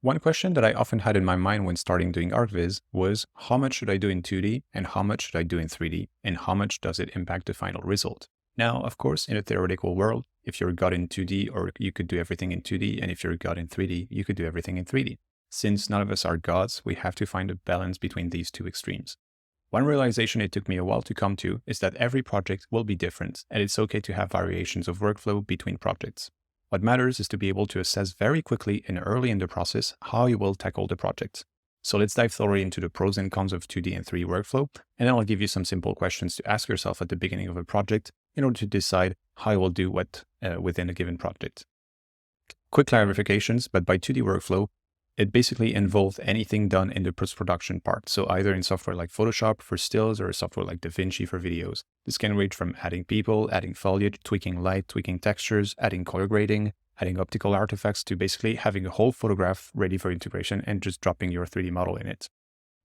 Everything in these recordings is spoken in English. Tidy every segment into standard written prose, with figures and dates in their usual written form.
One question that I often had in my mind when starting doing ArcViz was how much should I do in 2D and how much should I do in 3D and how much does it impact the final result? Now, of course, in a theoretical world, if you're God in 2D, or you could do everything in 2D, and if you're God in 3D, you could do everything in 3D. Since none of us are gods, we have to find a balance between these two extremes. One realization it took me a while to come to is that every project will be different, and it's okay to have variations of workflow between projects. What matters is to be able to assess very quickly and early in the process how you will tackle the project. So let's dive thoroughly into the pros and cons of 2D and 3D workflow, and then I'll give you some simple questions to ask yourself at the beginning of a project in order to decide how you will do what within a given project. Quick clarifications, but by 2D workflow, it basically involved anything done in the post-production part. So either in software like Photoshop for stills or software like DaVinci for videos. This can range from adding people, adding foliage, tweaking light, tweaking textures, adding color grading, adding optical artifacts to basically having a whole photograph ready for integration and just dropping your 3D model in it.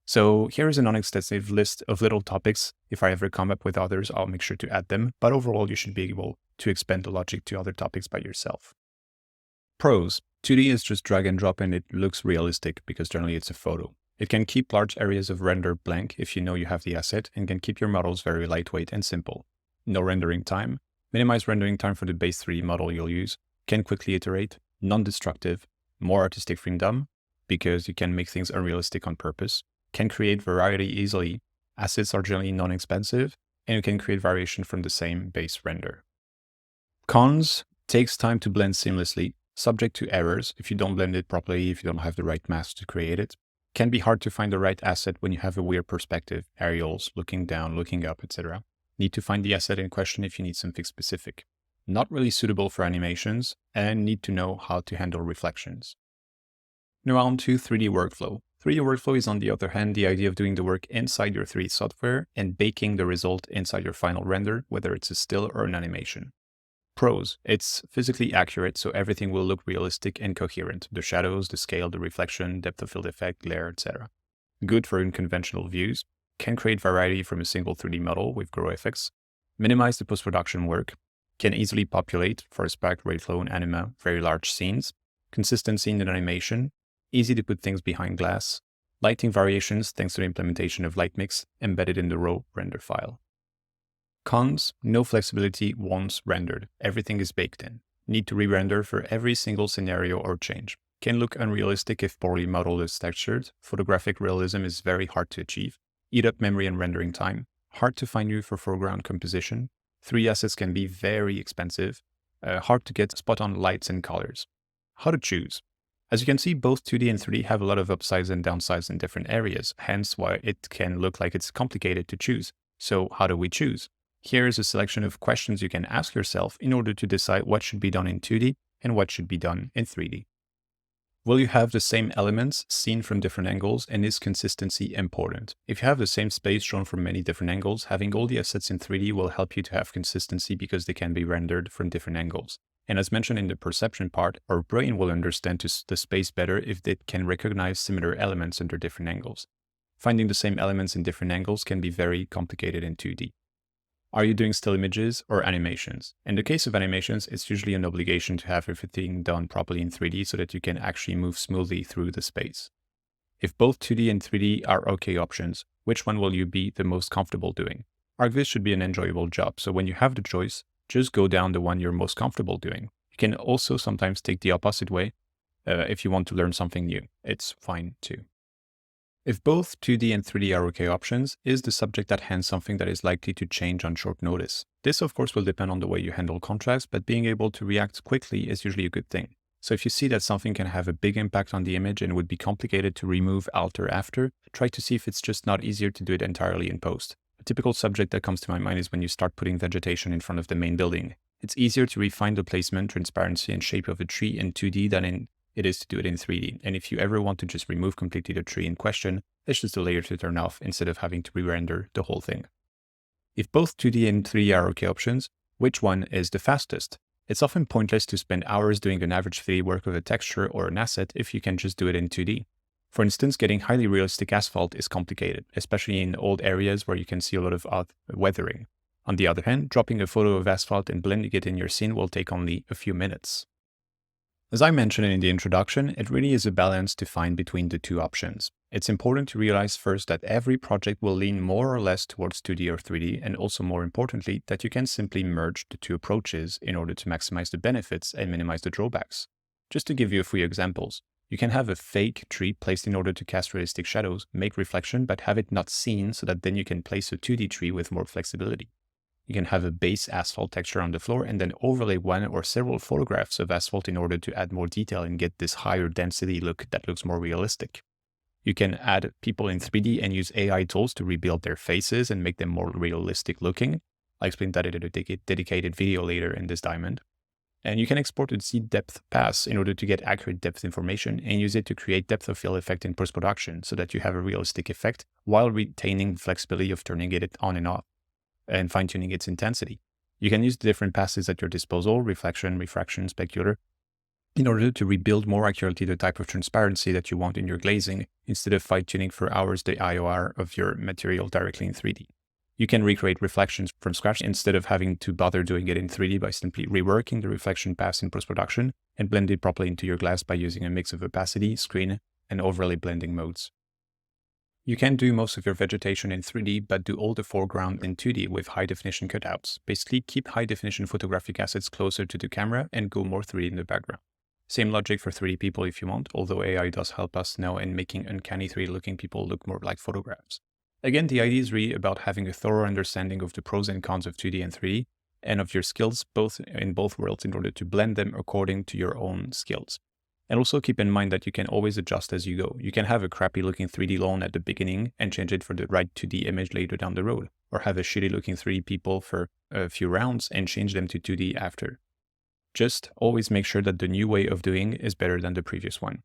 So here is a non-extensive list of little topics. If I ever come up with others, I'll make sure to add them. But overall, you should be able to expand the logic to other topics by yourself. Pros. 2D is just drag and drop and it looks realistic because generally it's a photo. It can keep large areas of render blank if you know you have the asset and can keep your models very lightweight and simple. No rendering time. Minimize rendering time for the base 3D model you'll use. Can quickly iterate. Non-destructive. More artistic freedom because you can make things unrealistic on purpose. Can create variety easily. Assets are generally non-expensive and you can create variation from the same base render. Cons. Takes time to blend seamlessly. Subject to errors if you don't blend it properly, if you don't have the right mask to create it. Can be hard to find the right asset when you have a weird perspective, aerials, looking down, looking up, etc. Need to find the asset in question if you need something specific. Not really suitable for animations, and need to know how to handle reflections. Now on to 3D workflow. 3D workflow is, on the other hand, the idea of doing the work inside your 3D software and baking the result inside your final render, whether it's a still or an animation. Pros. It's physically accurate, so everything will look realistic and coherent. The shadows, the scale, the reflection, depth of field effect, glare, etc. Good for unconventional views. Can create variety from a single 3D model with grow effects. Minimize the post-production work. Can easily populate, for spark, rate flow, and anima, very large scenes. Consistency in the animation. Easy to put things behind glass. Lighting variations thanks to the implementation of light mix embedded in the raw render file. Cons, no flexibility once rendered. Everything is baked in. Need to re-render for every single scenario or change. Can look unrealistic if poorly modeled as textured. Photographic realism is very hard to achieve. Eat up memory and rendering time. Hard to find you for foreground composition. 3D assets can be very expensive. Hard to get spot-on lights and colors. How to choose? As you can see, both 2D and 3D have a lot of upsides and downsides in different areas, hence why it can look like it's complicated to choose. So how do we choose? Here is a selection of questions you can ask yourself in order to decide what should be done in 2D and what should be done in 3D. Will you have the same elements seen from different angles, and is consistency important? If you have the same space shown from many different angles, having all the assets in 3D will help you to have consistency because they can be rendered from different angles. And as mentioned in the perception part, our brain will understand the space better if it can recognize similar elements under different angles. Finding the same elements in different angles can be very complicated in 2D. Are you doing still images or animations? In the case of animations, it's usually an obligation to have everything done properly in 3D so that you can actually move smoothly through the space. If both 2D and 3D are okay options, which one will you be the most comfortable doing? ArcViz should be an enjoyable job, so when you have the choice, just go down the one you're most comfortable doing. You can also sometimes take the opposite way if you want to learn something new. It's fine too. If both 2D and 3D are okay options, is the subject at hand something that is likely to change on short notice? This, of course, will depend on the way you handle contrast, but being able to react quickly is usually a good thing. So if you see that something can have a big impact on the image and would be complicated to remove, alter after, try to see if it's just not easier to do it entirely in post. A typical subject that comes to my mind is when you start putting vegetation in front of the main building. It's easier to refine the placement, transparency, and shape of a tree in 2D than it is to do it in 3D. And if you ever want to just remove completely the tree in question, it's just a layer to turn off instead of having to re-render the whole thing. If both 2D and 3D are okay options, which one is the fastest? It's often pointless to spend hours doing an average 3D work of a texture or an asset if you can just do it in 2D. For instance, getting highly realistic asphalt is complicated, especially in old areas where you can see a lot of weathering. On the other hand, dropping a photo of asphalt and blending it in your scene will take only a few minutes. As I mentioned in the introduction, it really is a balance to find between the two options. It's important to realize first that every project will lean more or less towards 2D or 3D, and also more importantly, that you can simply merge the two approaches in order to maximize the benefits and minimize the drawbacks. Just to give you a few examples, you can have a fake tree placed in order to cast realistic shadows, make reflection, but have it not seen so that then you can place a 2D tree with more flexibility. You can have a base asphalt texture on the floor and then overlay one or several photographs of asphalt in order to add more detail and get this higher density look that looks more realistic. You can add people in 3D and use AI tools to rebuild their faces and make them more realistic looking. I'll explain that in a dedicated video later in this diamond. And you can export a seed depth pass in order to get accurate depth information and use it to create depth of field effect in post-production so that you have a realistic effect while retaining the flexibility of turning it on and off and fine-tuning its intensity. You can use the different passes at your disposal, reflection, refraction, specular, in order to rebuild more accurately the type of transparency that you want in your glazing instead of fine-tuning for hours the IOR of your material directly in 3D. You can recreate reflections from scratch instead of having to bother doing it in 3D by simply reworking the reflection pass in post-production and blend it properly into your glass by using a mix of opacity, screen, and overlay blending modes. You can do most of your vegetation in 3D, but do all the foreground in 2D with high-definition cutouts. Basically, keep high-definition photographic assets closer to the camera and go more 3D in the background. Same logic for 3D people if you want, although AI does help us now in making uncanny 3D-looking people look more like photographs. Again, the idea is really about having a thorough understanding of the pros and cons of 2D and 3D, and of your skills in both worlds in order to blend them according to your own skills. And also keep in mind that you can always adjust as you go. You can have a crappy looking 3D lawn at the beginning and change it for the right 2D image later down the road, or have a shitty looking 3D people for a few rounds and change them to 2D after. Just always make sure that the new way of doing is better than the previous one.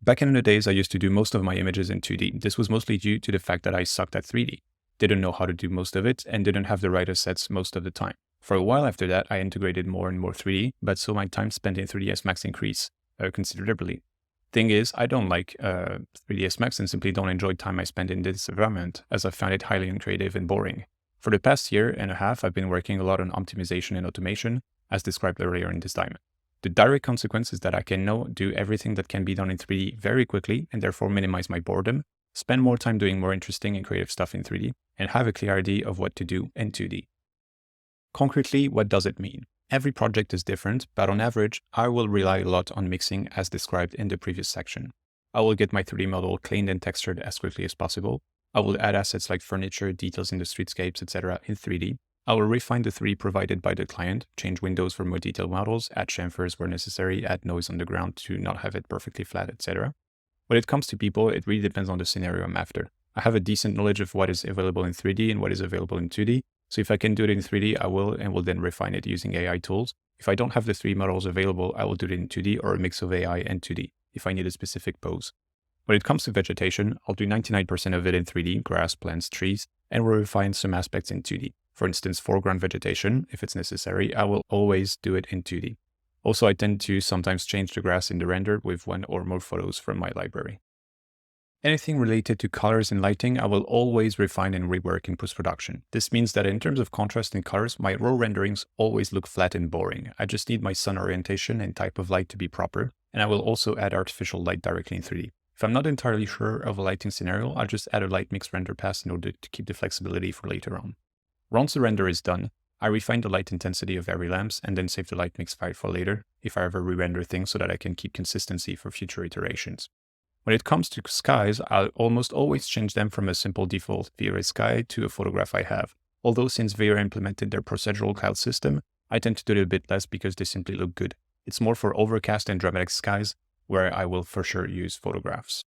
Back in the days, I used to do most of my images in 2D. This was mostly due to the fact that I sucked at 3D, didn't know how to do most of it, and didn't have the right assets most of the time. For a while after that, I integrated more and more 3D, but so my time spent in 3ds Max increased considerably. Thing is, I don't like 3ds Max and simply don't enjoy time I spend in this environment, as I found it highly uncreative and boring. For the past year and a half, I've been working a lot on optimization and automation, as described earlier in this diamond. The direct consequence is that I can now do everything that can be done in 3D very quickly and therefore minimize my boredom, spend more time doing more interesting and creative stuff in 3D, and have a clear idea of what to do in 2D. Concretely, what does it mean? Every project is different, but on average, I will rely a lot on mixing as described in the previous section. I will get my 3D model cleaned and textured as quickly as possible. I will add assets like furniture, details in the streetscapes, etc. in 3D. I will refine the 3D provided by the client, change windows for more detailed models, add chamfers where necessary, add noise on the ground to not have it perfectly flat, etc. When it comes to people, it really depends on the scenario I'm after. I have a decent knowledge of what is available in 3D and what is available in 2D. So if I can do it in 3D, I will, and will then refine it using AI tools. If I don't have the 3D models available, I will do it in 2D or a mix of AI and 2D if I need a specific pose. When it comes to vegetation, I'll do 99% of it in 3D, grass, plants, trees, and will refine some aspects in 2D. For instance, foreground vegetation, if it's necessary, I will always do it in 2D. Also, I tend to sometimes change the grass in the render with one or more photos from my library. Anything related to colors and lighting, I will always refine and rework in post-production. This means that in terms of contrast and colors, my raw renderings always look flat and boring. I just need my sun orientation and type of light to be proper, and I will also add artificial light directly in 3D. If I'm not entirely sure of a lighting scenario, I'll just add a light mix render pass in order to keep the flexibility for later on. Once the render is done, I refine the light intensity of every lamps and then save the light mix file for later if I ever re-render things so that I can keep consistency for future iterations. When it comes to skies, I'll almost always change them from a simple default V-Ray sky to a photograph I have. Although since V-Ray implemented their procedural cloud system, I tend to do it a bit less because they simply look good. It's more for overcast and dramatic skies where I will for sure use photographs.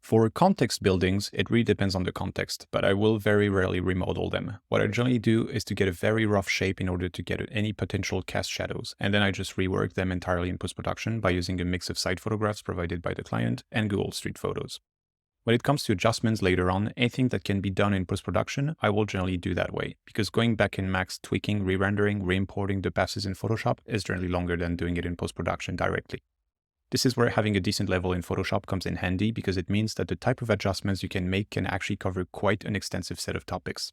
For context buildings, it really depends on the context, but I will very rarely remodel them. What I generally do is to get a very rough shape in order to get any potential cast shadows, and then I just rework them entirely in post-production by using a mix of side photographs provided by the client and Google Street Photos. When it comes to adjustments later on, anything that can be done in post-production, I will generally do that way, because going back in Max, tweaking, re-rendering, re-importing the passes in Photoshop is generally longer than doing it in post-production directly. This is where having a decent level in Photoshop comes in handy because it means that the type of adjustments you can make can actually cover quite an extensive set of topics.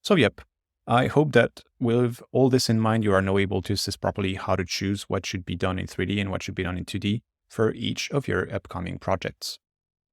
So yep, I hope that with all this in mind, you are now able to assess properly how to choose what should be done in 3D and what should be done in 2D for each of your upcoming projects.